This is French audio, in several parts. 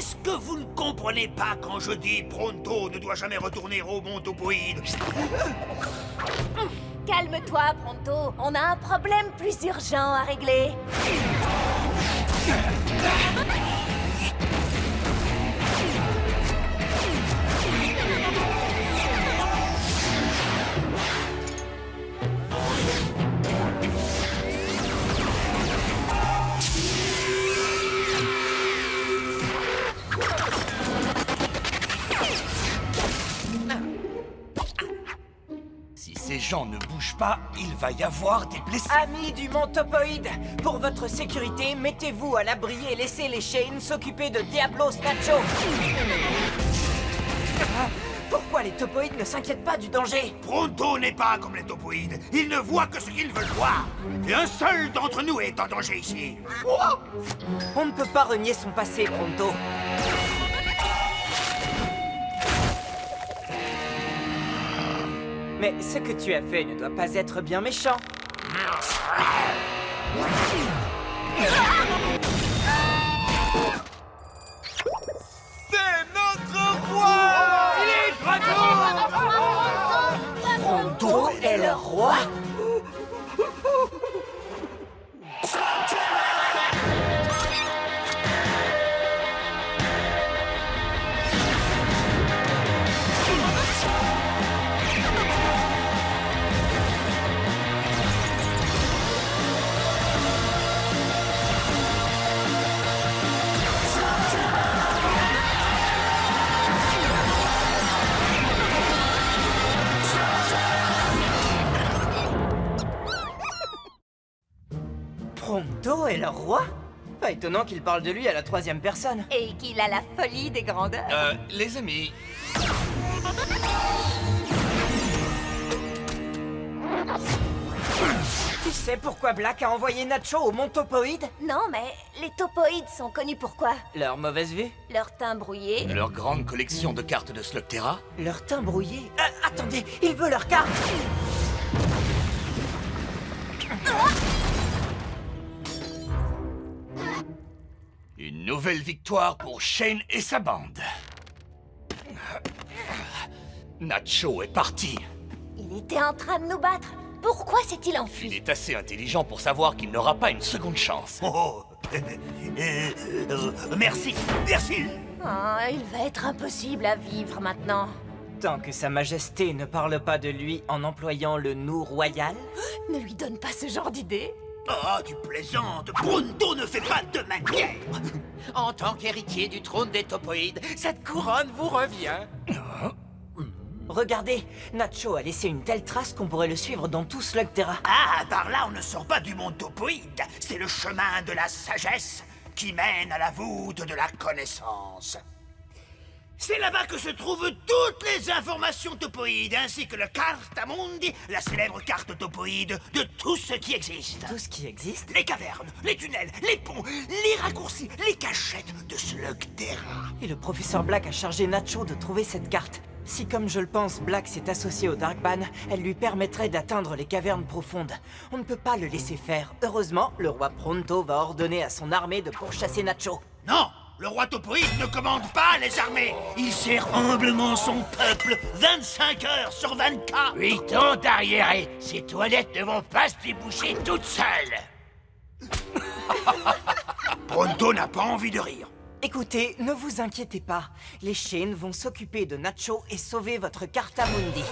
Est-ce que vous ne comprenez pas quand je dis Pronto ne doit jamais retourner au mont Topoïde? Calme-toi, Pronto. On a un problème plus urgent à régler. Si ces gens ne bougent pas, il va y avoir des blessés. Amis du Mont Topoïde, pour votre sécurité, mettez-vous à l'abri et laissez les Shane s'occuper de Diablos Nacho. Pourquoi les Topoïdes ne s'inquiètent pas du danger? Pronto n'est pas comme les Topoïdes. Il ne voit que ce qu'ils veulent voir. Et un seul d'entre nous est en danger ici. On ne peut pas renier son passé, Pronto. Mais ce que tu as fait ne doit pas être bien méchant. C'est notre roi! Pronto est le roi? Pronto est le roi? Pas étonnant qu'il parle de lui à la troisième personne. Et qu'il a la folie des grandeurs. Les amis, Tu sais pourquoi Black a envoyé Nacho au Mont Topoïde? Non, mais les topoïdes sont connus pour quoi? Leur mauvaise vue? Leur teint brouillé. leur grande collection de cartes de Slugterra, Leur teint brouillé? Attendez, il veut leur carte! une nouvelle victoire pour Shane et sa bande. Nacho est parti. Il était en train de nous battre. Pourquoi s'est-il Il enfui? est assez intelligent pour savoir qu'il n'aura pas une seconde chance. Oh, merci, merci. Oh, il va être impossible à vivre maintenant. Tant que Sa Majesté ne parle pas de lui en employant le nous royal? Ne lui donne pas ce genre d'idée. Ah, tu plaisantes. Pronto ne fait pas de manière. En tant qu'héritier du trône des Topoïdes, cette couronne vous revient. Regardez, Nacho a laissé une telle trace qu'on pourrait le suivre dans tout Slugterra. Ah, par là, on ne sort pas du monde Topoïde. C'est le chemin de la sagesse qui mène à la voûte de la connaissance. C'est là-bas que se trouvent toutes les informations topoïdes, ainsi que le Cartamundi, la célèbre carte topoïde de tout ce qui existe. Tout ce qui existe? Les cavernes, les tunnels, les ponts, les raccourcis, les cachettes de Slugterra. Et le professeur Black a chargé Nacho de trouver cette carte. Si, comme je le pense, Black s'est associé au Darkban, elle lui permettrait d'atteindre les cavernes profondes. On ne peut pas le laisser faire. Heureusement, le roi Pronto va ordonner à son armée de pourchasser Nacho. Non, le roi topoïde ne commande pas les armées. Il sert humblement son peuple 25 heures sur 24. 8 ans d'arriéré, ces toilettes ne vont pas se déboucher toutes seules. Pronto n'a pas envie de rire. Écoutez, ne vous inquiétez pas. Les Shane vont s'occuper de Nacho et sauver votre Cartamundi.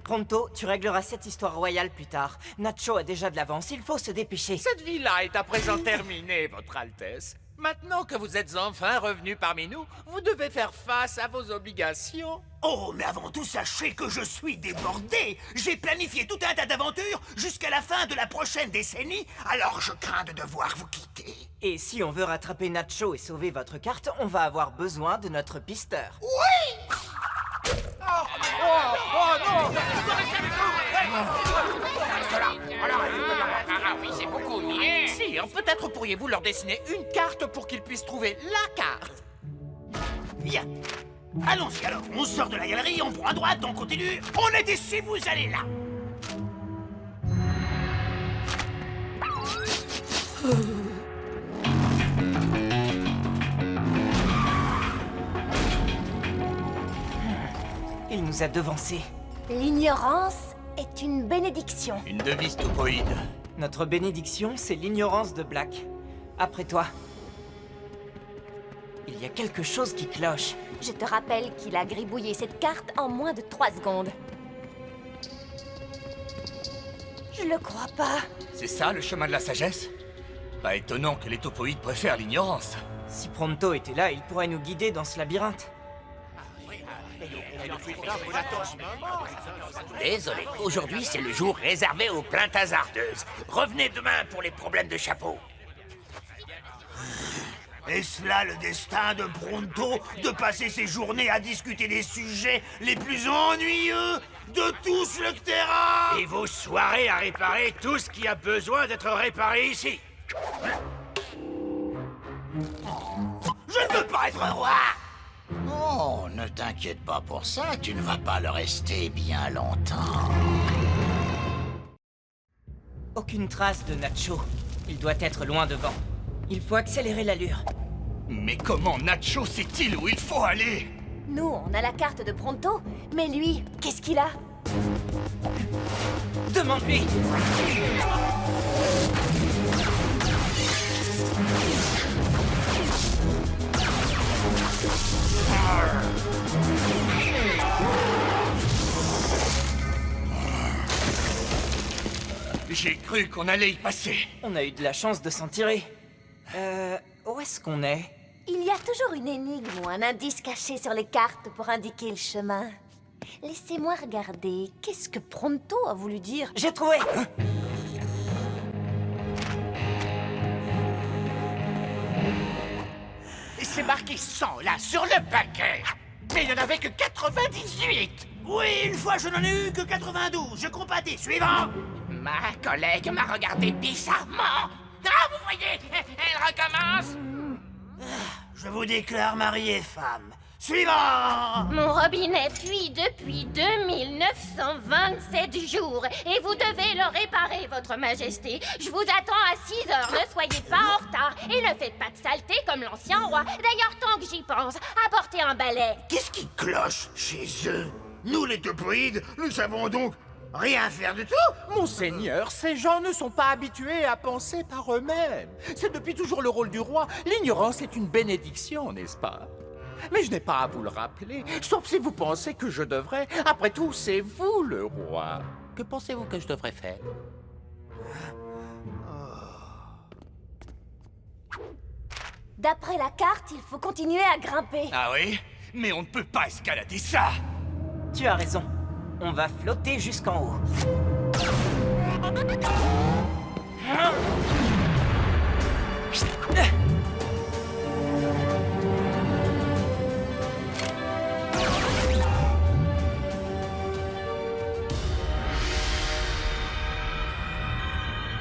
Pronto, tu régleras cette histoire royale plus tard. Nacho a déjà de l'avance, il faut se dépêcher. Cette vie-là est à présent terminée, Votre Altesse. Maintenant que vous êtes enfin revenu parmi nous, vous devez faire face à vos obligations. Oh, mais avant tout, sachez que je suis débordé. J'ai planifié tout un tas d'aventures jusqu'à la fin de la prochaine décennie, alors je crains de devoir vous quitter. Et si on veut rattraper Nacho et sauver votre carte, on va avoir besoin de notre pisteur. Ah oui, c'est beaucoup mieux. Sire, peut-être pourriez-vous leur dessiner une carte pour qu'ils puissent trouver la carte. Bien. Allons-y alors. On sort de la galerie, on prend à droite, on continue. On est ici, vous allez là. nous a devancés. L'ignorance est une bénédiction. Une devise topoïde. Notre bénédiction, c'est l'ignorance de Black. Après toi. Il y a quelque chose qui cloche. Je te rappelle qu'il a gribouillé cette carte en moins de 3 secondes. Je le crois pas. C'est ça le chemin de la sagesse? Pas étonnant que les topoïdes préfèrent l'ignorance. Si Pronto était là, il pourrait nous guider dans ce labyrinthe. Désolé, aujourd'hui c'est le jour réservé aux plaintes hasardeuses. Revenez demain pour les problèmes de chapeau. Est-ce là le destin de Pronto de passer ses journées à discuter des sujets les plus ennuyeux de tout le terrain? Et vos soirées à réparer tout ce qui a besoin d'être réparé ici. Je ne veux pas être roi! Oh, ne t'inquiète pas pour ça, tu ne vas pas le rester bien longtemps. Aucune trace de Nacho. Il doit être loin devant. Il faut accélérer l'allure. Mais comment Nacho sait-il où il faut aller? Nous, on a la carte de Pronto, mais lui, qu'est-ce qu'il a? Demande-lui! J'ai cru qu'on allait y passer. On a eu de la chance de s'en tirer. Où est-ce qu'on est? Il y a toujours une énigme ou un indice caché sur les cartes pour indiquer le chemin. Laissez-moi regarder. Qu'est-ce que Pronto a voulu dire? J'ai trouvé! Et c'est marqué 100 là, sur le paquet. Mais il n'y en avait que 98. Oui, une fois je n'en ai eu que 92. Je compatis. Suivant! Ma collègue m'a regardé bizarrement. Ah, vous voyez, elle recommence. Je vous déclare mari et femme. Suivant! Mon robinet fuit depuis 2927 jours et vous devez le réparer, votre majesté. Je vous attends à 6 heures, ne soyez pas en retard et ne faites pas de saleté comme l'ancien roi. D'ailleurs, tant que j'y pense, apportez un balai. Qu'est-ce qui cloche chez eux? Nous, les topoïdes, nous savons donc rien faire de tout? Monseigneur, ces gens ne sont pas habitués à penser par eux-mêmes. C'est depuis toujours le rôle du roi. L'ignorance est une bénédiction, n'est-ce pas? Mais je n'ai pas à vous le rappeler, sauf si vous pensez que je devrais. Après tout, c'est vous le roi. Que pensez-vous que je devrais faire? D'après la carte, il faut continuer à grimper. Ah oui? Mais on ne peut pas escalader ça! Tu as raison. On va flotter jusqu'en haut.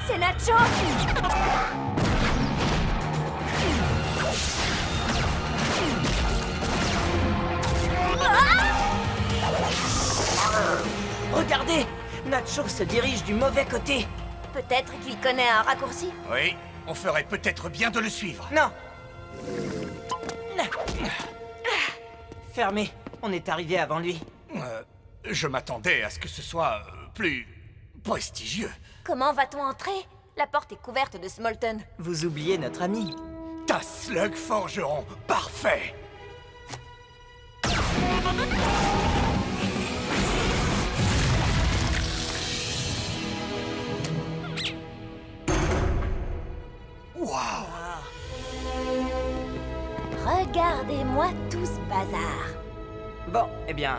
C'est Nacho! Regardez! Nacho se dirige du mauvais côté. Peut-être qu'il connaît un raccourci? Oui, on ferait peut-être bien de le suivre. Non! Fermé. On est arrivé avant lui. Je m'attendais à ce que ce soit plus prestigieux. Comment va-t-on entrer? La porte est couverte de Smolten. Vous oubliez notre ami. Ta slug forgeron, parfait! Waouh! Regardez-moi tout ce bazar. Bon, eh bien,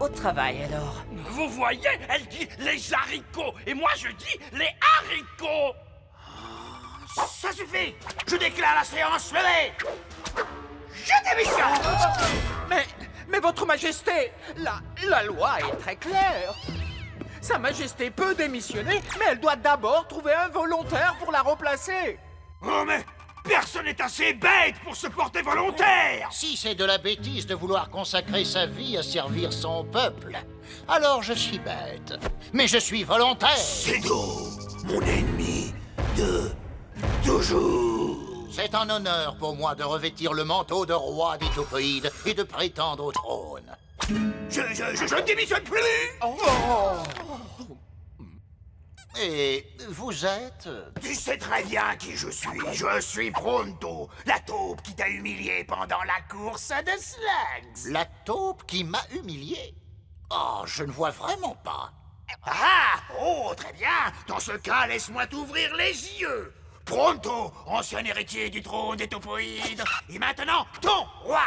au travail alors. Vous voyez, elle dit les haricots, et moi je dis les haricots. Ça suffit! Je déclare la séance levée! Je démissionne! Mais votre majesté, la loi est très claire. Sa majesté peut démissionner, mais elle doit d'abord trouver un volontaire pour la remplacer. Oh mais personne n'est assez bête pour se porter volontaire! Si c'est de la bêtise de vouloir consacrer sa vie à servir son peuple, alors je suis bête. Mais je suis volontaire. Cédo, mon ennemi de toujours! C'est un honneur pour moi de revêtir le manteau de roi des Topoïdes et de prétendre au trône. Je ne démissionne plus. Et vous êtes... Tu sais très bien qui je suis. Je suis Pronto, la taupe qui t'a humilié pendant la course de Slugs. la taupe qui m'a humilié? Oh, je ne vois vraiment pas. Ah, oh, très bien. Dans ce cas, laisse-moi t'ouvrir les yeux. Pronto, ancien héritier du trône des Taupoïdes, et maintenant ton roi.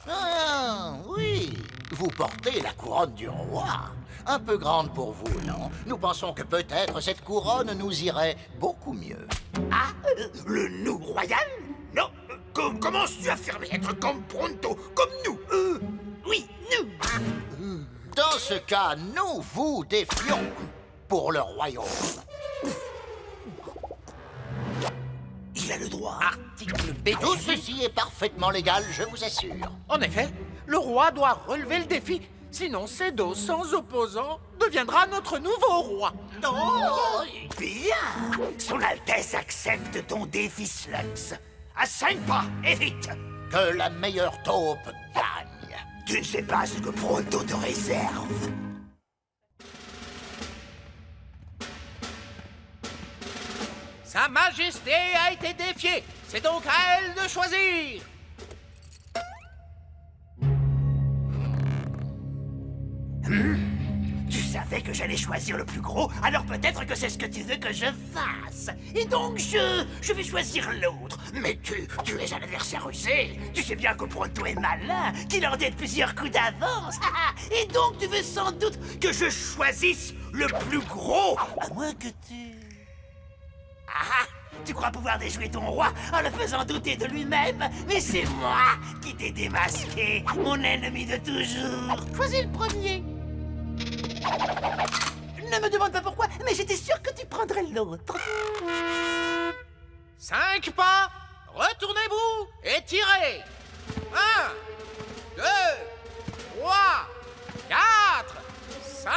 Ah, oui. Vous portez la couronne du roi. Un peu grande pour vous, non? Nous pensons que peut-être cette couronne nous irait beaucoup mieux. Ah, le nous royal? Non, commences-tu à affirmer être comme Pronto, comme nous? Oui, nous. Dans ce cas, nous vous défions pour le royaume. Il a le droit. Article B. Tout ceci est parfaitement légal, je vous assure. En effet, le roi doit relever le défi. Sinon, Cedo, sans opposant, deviendra notre nouveau roi. Oh, bien. Son Altesse accepte ton défi, Slugs. À 5 pas, et vite. Que la meilleure taupe gagne. Tu ne sais pas ce que Pronto te réserve. Sa Majesté a été défiée. C'est donc à elle de choisir. Tu savais que j'allais choisir le plus gros, alors peut-être que c'est ce que tu veux que je fasse. Et donc je vais choisir l'autre. Mais tu es un adversaire rusé. Tu sais bien que Pronto est malin, qu'il en donne plusieurs coups d'avance. Et donc tu veux sans doute que je choisisse le plus gros. À moins que tu... Ah, tu crois pouvoir déjouer ton roi en le faisant douter de lui-même? Mais c'est moi qui t'ai démasqué, mon ennemi de toujours. Choisis le premier. Ne me demande pas pourquoi, mais j'étais sûr que tu prendrais l'autre. 5 pas, retournez-vous et tirez. 1, 2, 3, 4, 5.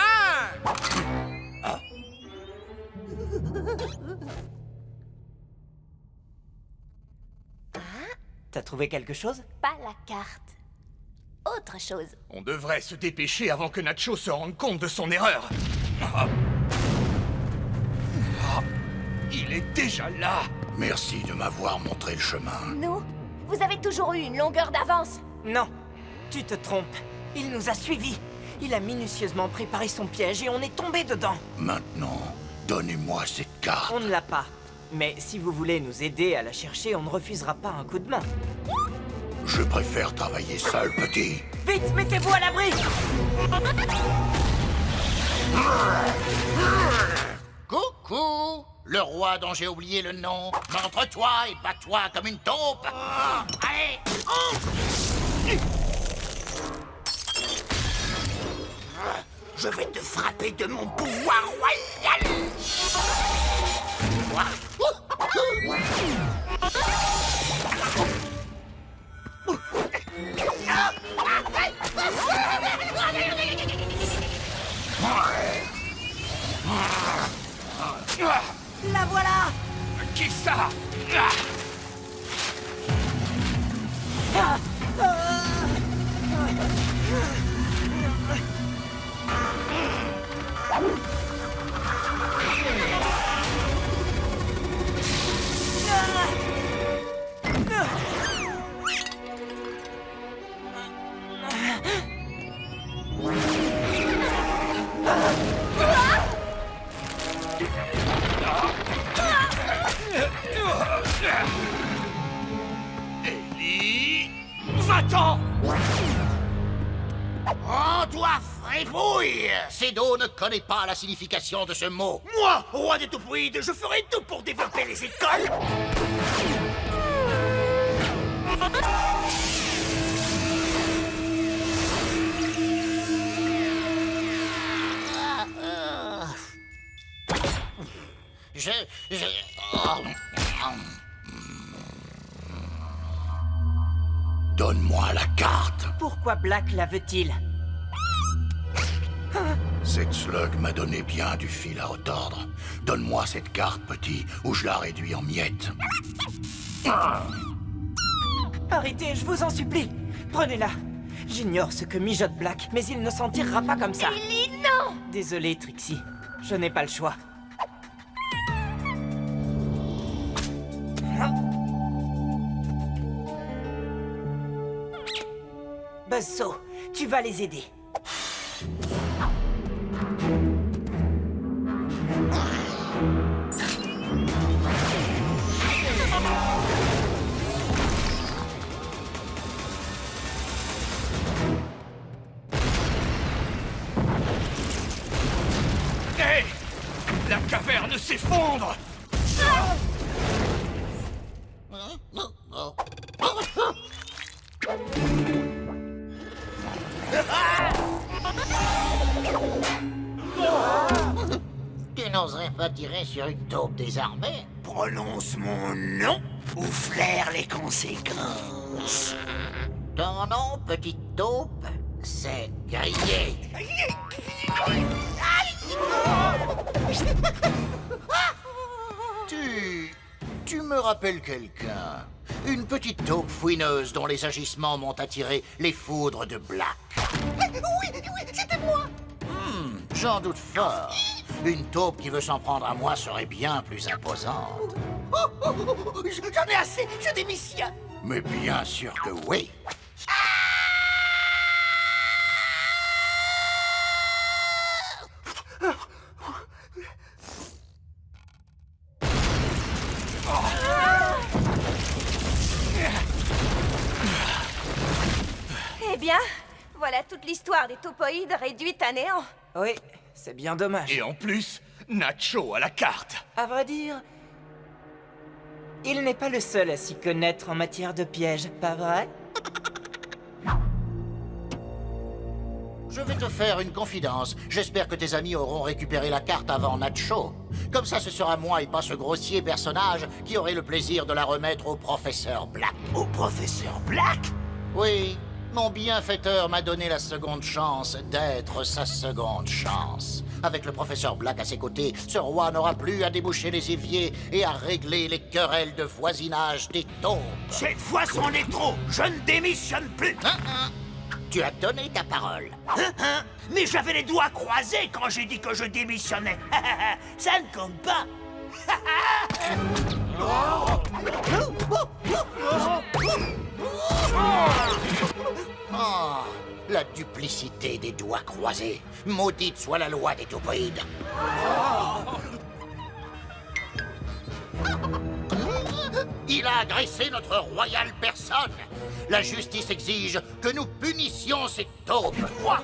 T'as trouvé quelque chose? Pas la carte. Autre chose. On devrait se dépêcher avant que Nacho se rende compte de son erreur. Ah. Ah. Il est déjà là. Merci de m'avoir montré le chemin. Nous, vous avez toujours eu une longueur d'avance. Non, tu te trompes. Il nous a suivis. Il a minutieusement préparé son piège et on est tombé dedans. Maintenant, donnez-moi cette carte. On ne l'a pas. Mais si vous voulez nous aider à la chercher, on ne refusera pas un coup de main. Je préfère travailler seul, petit. Vite, mettez-vous à l'abri! Coucou, le roi dont j'ai oublié le nom. Montre-toi et bats-toi comme une taupe. Allez, je vais te frapper de mon pouvoir royal. La voilà! Qui ça? Ellie, va-t'en! Oh, toi, fripouille! Cedo ne connaît pas la signification de ce mot. Moi, roi des Taupoïdes, je ferai tout pour développer les écoles. Donne-moi la carte. Pourquoi Black la veut-il? Cette slug m'a donné bien du fil à retordre. Donne-moi cette carte, petit, ou je la réduis en miettes. Arrêtez, je vous en supplie. Prenez-la. J'ignore ce que mijote Black, mais il ne s'en tirera pas comme ça. Ellie, non! Désolé, Trixie. Je n'ai pas le choix. Buzzsaw, tu vas les aider. Hé! La caverne s'effondre! Tu n'oserais pas tirer sur une taupe désarmée? Prononce mon nom ou flaire les conséquences. Ton nom, petite taupe, c'est Grillé. Tu me rappelles quelqu'un. Une petite taupe fouineuse dont les agissements m'ont attiré les foudres de Black. Oui, c'était moi. J'en doute fort. Une taupe qui veut s'en prendre à moi serait bien plus imposante. J'en ai assez, je démissionne. Mais bien sûr que oui. Eh bien, voilà toute l'histoire des topoïdes réduite à néant. Oui, c'est bien dommage. Et en plus, Nacho à la carte! À vrai dire, il n'est pas le seul à s'y connaître en matière de pièges, pas vrai? Je vais te faire une confidence. J'espère que tes amis auront récupéré la carte avant Nacho. Comme ça, ce sera moi et pas ce grossier personnage qui aurait le plaisir de la remettre au professeur Black. Au professeur Black? Oui, mon bienfaiteur m'a donné la seconde chance d'être sa seconde chance. Avec le professeur Black à ses côtés, ce roi n'aura plus à déboucher les éviers et à régler les querelles de voisinage des taupes. Cette fois, c'en est trop. Je ne démissionne plus. Tu as donné ta parole. Mais j'avais les doigts croisés quand j'ai dit que je démissionnais. Ça ne compte pas. Oh, la duplicité des doigts croisés. Maudite soit la loi des topoïdes. Il a agressé notre royale personne. La justice exige que nous punissions ces taupes. Quoi?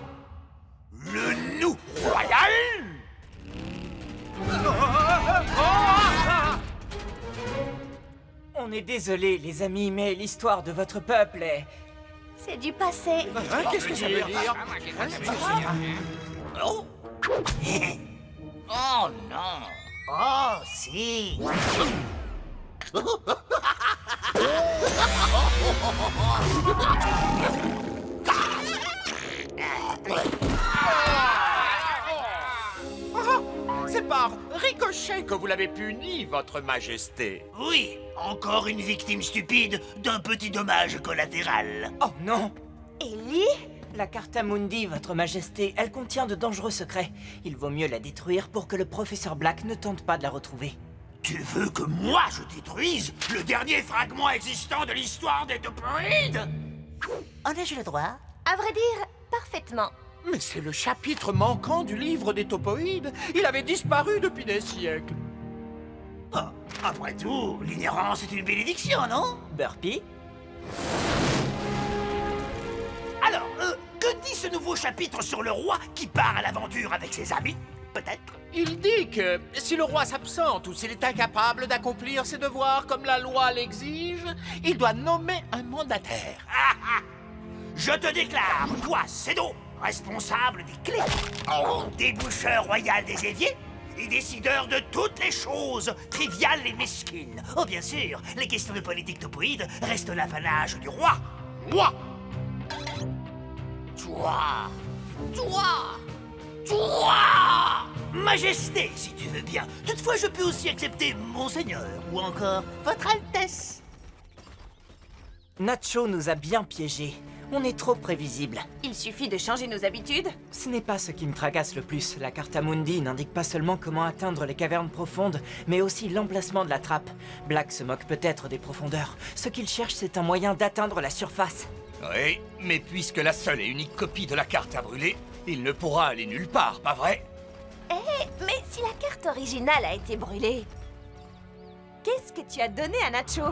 Le nous royal? On est désolé, les amis, mais l'histoire de votre peuple est... C'est du passé. Qu'est-ce que ça veut dire? Oh. Oh non. Oh, si. C'est par ricochet que vous l'avez puni, votre majesté. Oui, encore une victime stupide d'un petit dommage collatéral. Oh non! Ellie? La Carta Mundi, votre majesté, elle contient de dangereux secrets. Il vaut mieux la détruire pour que le professeur Black ne tente pas de la retrouver. Tu veux que moi je détruise le dernier fragment existant de l'histoire des topoïdes? En ai-je le droit? À vrai dire, parfaitement. Mais c'est le chapitre manquant du livre des topoïdes. Il avait disparu depuis des siècles. Oh, après tout, l'ignorance est une bénédiction, non? Burpee? Alors, que dit ce nouveau chapitre sur le roi qui part à l'aventure avec ses amis, peut-être? Il dit que si le roi s'absente ou s'il est incapable d'accomplir ses devoirs comme la loi l'exige, il doit nommer un mandataire. Ah, ah. Je te déclare, toi, Cédo, responsable des clés, déboucheur royal des éviers et décideur de toutes les choses triviales et mesquines. Oh, bien sûr, les questions de politique topoïde restent l'apanage du roi. Moi! Toi! Majesté, si tu veux bien. Toutefois, je peux aussi accepter Monseigneur ou encore Votre Altesse. Nacho nous a bien piégés. On est trop prévisible. Il suffit de changer nos habitudes. Ce n'est pas ce qui me tracasse le plus. La Carta Mundi n'indique pas seulement comment atteindre les cavernes profondes, mais aussi l'emplacement de la trappe. Black se moque peut-être des profondeurs. Ce qu'il cherche, c'est un moyen d'atteindre la surface. Oui, mais puisque la seule et unique copie de la carte a brûlé, il ne pourra aller nulle part, pas vrai? Mais si la carte originale a été brûlée, qu'est-ce que tu as donné à Nacho?